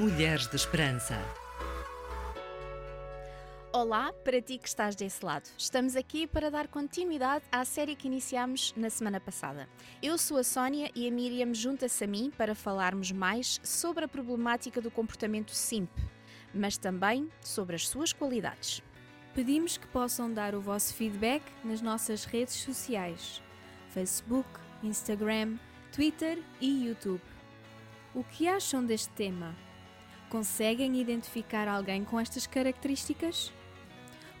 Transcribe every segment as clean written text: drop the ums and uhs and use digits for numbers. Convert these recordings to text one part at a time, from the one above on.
Mulheres de Esperança. Olá, para ti que estás desse lado. Estamos aqui para dar continuidade à série que iniciámos na semana passada. Eu sou a Sónia e a Miriam junta-se a mim para falarmos mais sobre a problemática do comportamento simp, mas também sobre as suas qualidades. Pedimos que possam dar o vosso feedback nas nossas redes sociais: Facebook, Instagram, Twitter e YouTube. O que acham deste tema? Conseguem identificar alguém com estas características?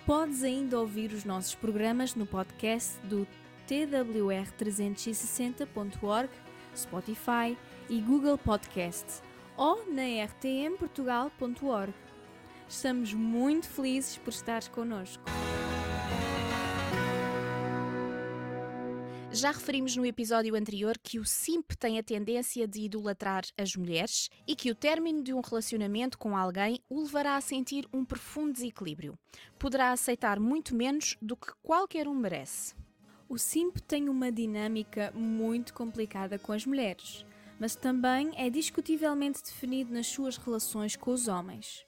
Podes ainda ouvir os nossos programas no podcast do twr360.org, Spotify e Google Podcast ou na rtmportugal.org. Estamos muito felizes por estares connosco. Já referimos no episódio anterior que o simp tem a tendência de idolatrar as mulheres e que o término de um relacionamento com alguém o levará a sentir um profundo desequilíbrio. Poderá aceitar muito menos do que qualquer um merece. O simp tem uma dinâmica muito complicada com as mulheres, mas também é discutivelmente definido nas suas relações com os homens.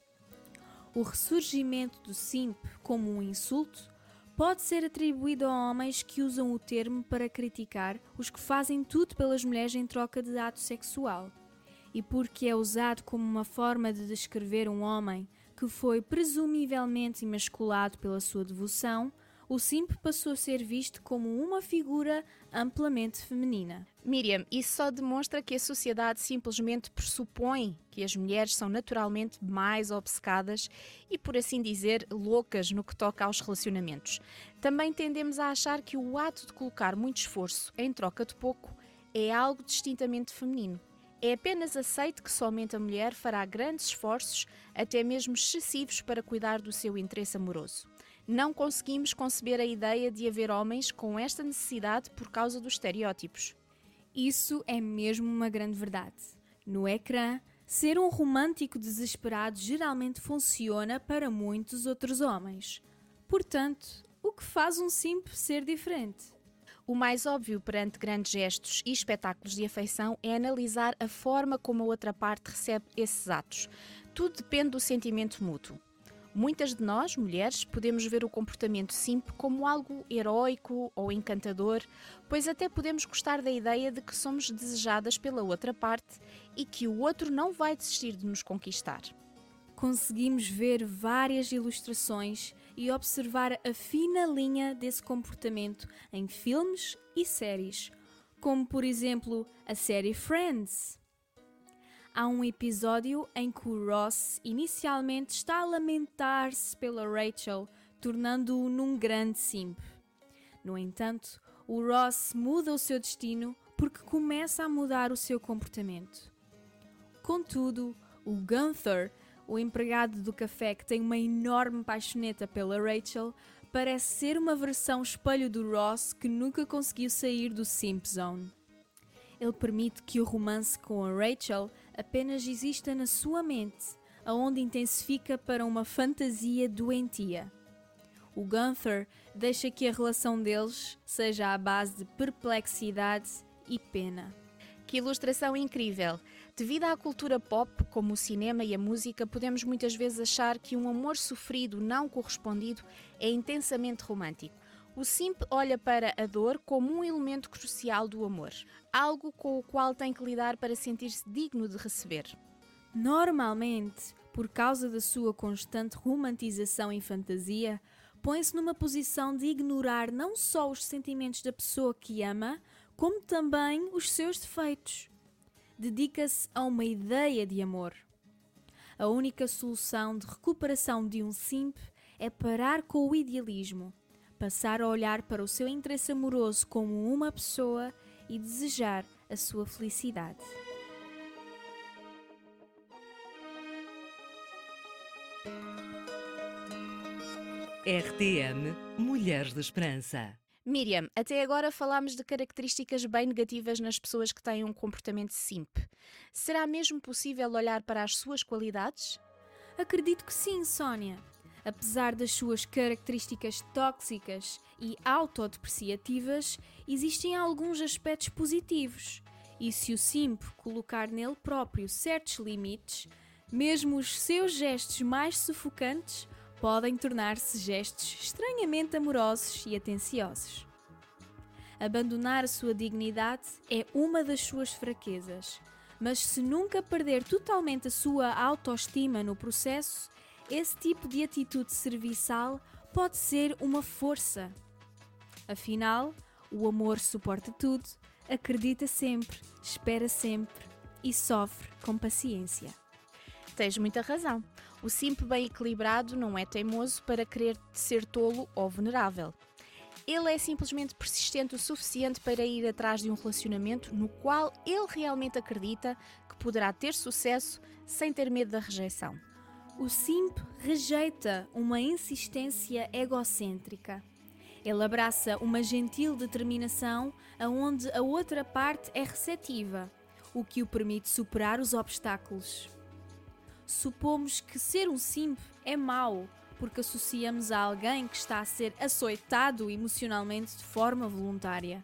O ressurgimento do simp como um insulto pode ser atribuído a homens que usam o termo para criticar os que fazem tudo pelas mulheres em troca de ato sexual. E porque é usado como uma forma de descrever um homem que foi presumivelmente emasculado pela sua devoção, o simp passou a ser visto como uma figura amplamente feminina. Miriam, isso só demonstra que a sociedade simplesmente pressupõe que as mulheres são naturalmente mais obcecadas e, por assim dizer, loucas no que toca aos relacionamentos. Também tendemos a achar que o ato de colocar muito esforço em troca de pouco é algo distintamente feminino. É apenas aceito que somente a mulher fará grandes esforços, até mesmo excessivos, para cuidar do seu interesse amoroso. Não conseguimos conceber a ideia de haver homens com esta necessidade por causa dos estereótipos. Isso é mesmo uma grande verdade. No ecrã, ser um romântico desesperado geralmente funciona para muitos outros homens. Portanto, o que faz um simp ser diferente? O mais óbvio perante grandes gestos e espetáculos de afeição é analisar a forma como a outra parte recebe esses atos. Tudo depende do sentimento mútuo. Muitas de nós, mulheres, podemos ver o comportamento simp como algo heróico ou encantador, pois até podemos gostar da ideia de que somos desejadas pela outra parte e que o outro não vai desistir de nos conquistar. Conseguimos ver várias ilustrações e observar a fina linha desse comportamento em filmes e séries, como por exemplo a série Friends. Há um episódio em que o Ross inicialmente está a lamentar-se pela Rachel, tornando-o num grande simp. No entanto, o Ross muda o seu destino porque começa a mudar o seu comportamento. Contudo, o Gunther, o empregado do café que tem uma enorme paixoneta pela Rachel, parece ser uma versão espelho do Ross que nunca conseguiu sair do simp zone. Ele permite que o romance com a Rachel apenas exista na sua mente, aonde intensifica para uma fantasia doentia. O Gunther deixa que a relação deles seja à base de perplexidade e pena. Que ilustração incrível! Devido à cultura pop, como o cinema e a música, podemos muitas vezes achar que um amor sofrido não correspondido é intensamente romântico. O simp olha para a dor como um elemento crucial do amor, algo com o qual tem que lidar para sentir-se digno de receber. Normalmente, por causa da sua constante romantização e fantasia, põe-se numa posição de ignorar não só os sentimentos da pessoa que ama, como também os seus defeitos. Dedica-se a uma ideia de amor. A única solução de recuperação de um simp é parar com o idealismo, passar a olhar para o seu interesse amoroso como uma pessoa e desejar a sua felicidade. RTM Mulheres de Esperança. Miriam, até agora falámos de características bem negativas nas pessoas que têm um comportamento simp. Será mesmo possível olhar para as suas qualidades? Acredito que sim, Sónia. Apesar das suas características tóxicas e autodepreciativas, existem alguns aspectos positivos. E se o simp colocar nele próprio certos limites, Mesmo os seus gestos mais sufocantes podem tornar-se gestos estranhamente amorosos e atenciosos. Abandonar a sua dignidade é uma das suas fraquezas, mas se nunca perder totalmente a sua autoestima no processo, esse tipo de atitude serviçal pode ser uma força. Afinal, o amor suporta tudo, acredita sempre, espera sempre e sofre com paciência. Tens muita razão. O simp bem equilibrado não é teimoso para querer ser tolo ou vulnerável. Ele é simplesmente persistente o suficiente para ir atrás de um relacionamento no qual ele realmente acredita que poderá ter sucesso sem ter medo da rejeição. O simp rejeita uma insistência egocêntrica. Ele abraça uma gentil determinação aonde a outra parte é receptiva, o que o permite superar os obstáculos. Supomos que ser um simp é mau, porque associamos a alguém que está a ser açoitado emocionalmente de forma voluntária.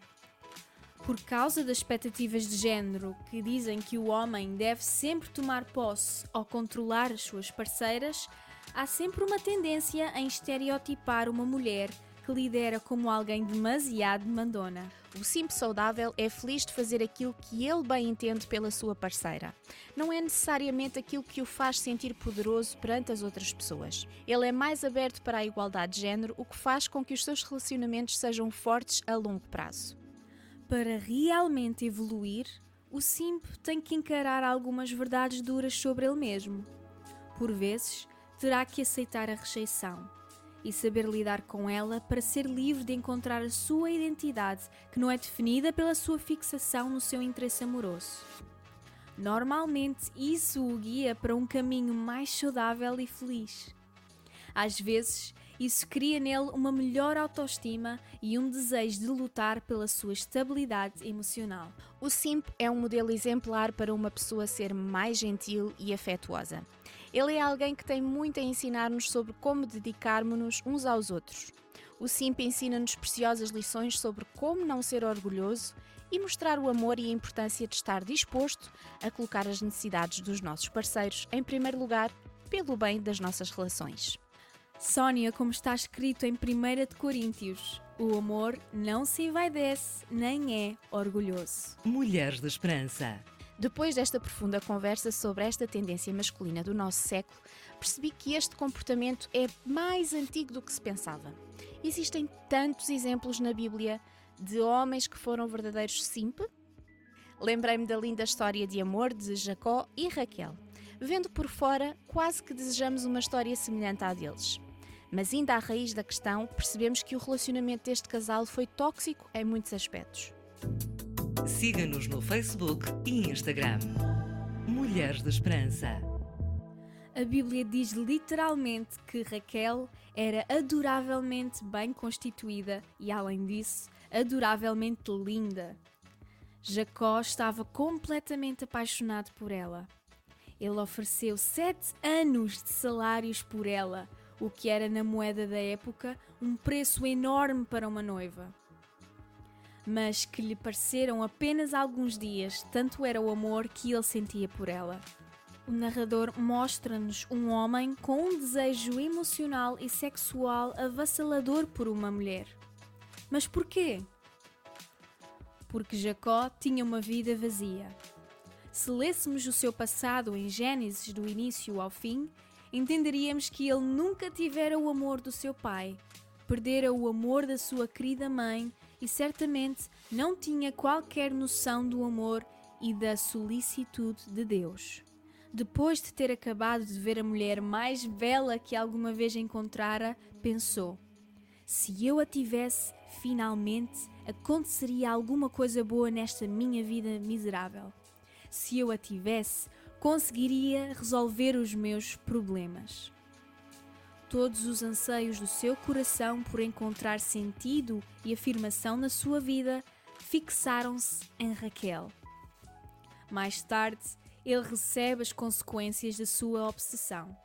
Por causa das expectativas de género que dizem que o homem deve sempre tomar posse ou controlar as suas parceiras, há sempre uma tendência em estereotipar uma mulher que lidera como alguém demasiado mandona. O simp saudável é feliz de fazer aquilo que ele bem entende pela sua parceira. Não é necessariamente aquilo que o faz sentir poderoso perante as outras pessoas. Ele é mais aberto para a igualdade de género, o que faz com que os seus relacionamentos sejam fortes a longo prazo. Para realmente evoluir, o simp tem que encarar algumas verdades duras sobre ele mesmo. Por vezes, terá que aceitar a rejeição e saber lidar com ela para ser livre de encontrar a sua identidade, que não é definida pela sua fixação no seu interesse amoroso. Normalmente, isso o guia para um caminho mais saudável e feliz. Às vezes, isso cria nele uma melhor autoestima e um desejo de lutar pela sua estabilidade emocional. O simp é um modelo exemplar para uma pessoa ser mais gentil e afetuosa. Ele é alguém que tem muito a ensinar-nos sobre como dedicarmos-nos uns aos outros. O simp ensina-nos preciosas lições sobre como não ser orgulhoso e mostrar o amor e a importância de estar disposto a colocar as necessidades dos nossos parceiros em primeiro lugar, pelo bem das nossas relações. Sónia, como está escrito em 1 de Coríntios, o amor não se envaidece nem é orgulhoso. Mulheres de Esperança. Depois desta profunda conversa sobre esta tendência masculina do nosso século, percebi que este comportamento é mais antigo do que se pensava. Existem tantos exemplos na Bíblia de homens que foram verdadeiros simp. Lembrei-me da linda história de amor de Jacó e Raquel. Vendo por fora, quase que desejamos uma história semelhante à deles. Mas ainda à raiz da questão, percebemos que o relacionamento deste casal foi tóxico em muitos aspectos. Siga-nos no Facebook e Instagram. Mulheres de Esperança. A Bíblia diz literalmente que Raquel era adoravelmente bem constituída e, além disso, adoravelmente linda. Jacó estava completamente apaixonado por ela. Ele ofereceu 7 anos de salários por ela, o que era, na moeda da época, um preço enorme para uma noiva. Mas que lhe pareceram apenas alguns dias, tanto era o amor que ele sentia por ela. O narrador mostra-nos um homem com um desejo emocional e sexual avassalador por uma mulher. Mas porquê? Porque Jacó tinha uma vida vazia. Se lêssemos o seu passado em Gênesis do início ao fim, entenderíamos que ele nunca tivera o amor do seu pai, perdera o amor da sua querida mãe e certamente não tinha qualquer noção do amor e da solicitude de Deus. Depois de ter acabado de ver a mulher mais bela que alguma vez encontrara, pensou: se eu a tivesse, finalmente aconteceria alguma coisa boa nesta minha vida miserável. Se eu a tivesse, conseguiria resolver os meus problemas. Todos os anseios do seu coração por encontrar sentido e afirmação na sua vida fixaram-se em Raquel. Mais tarde, ele recebe as consequências da sua obsessão.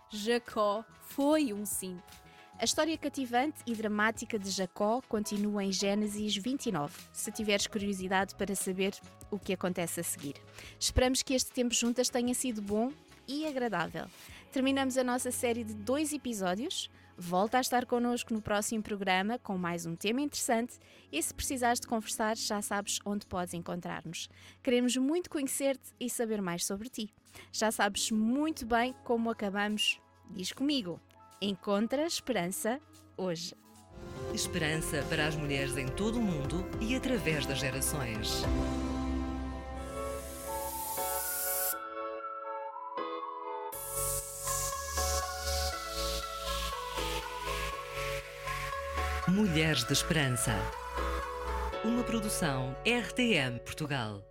Jacó foi um simp. A história cativante e dramática de Jacó continua em Gênesis 29, se tiveres curiosidade para saber o que acontece a seguir. Esperamos que este tempo juntas tenha sido bom e agradável. Terminamos a nossa série de 2 episódios. Volta a estar connosco no próximo programa com mais um tema interessante e se precisares de conversar já sabes onde podes encontrar-nos. Queremos muito conhecer-te e saber mais sobre ti. Já sabes muito bem como acabamos. Diz comigo, encontra esperança hoje. Esperança para as mulheres em todo o mundo e através das gerações. Mulheres de Esperança. Uma produção RTM Portugal.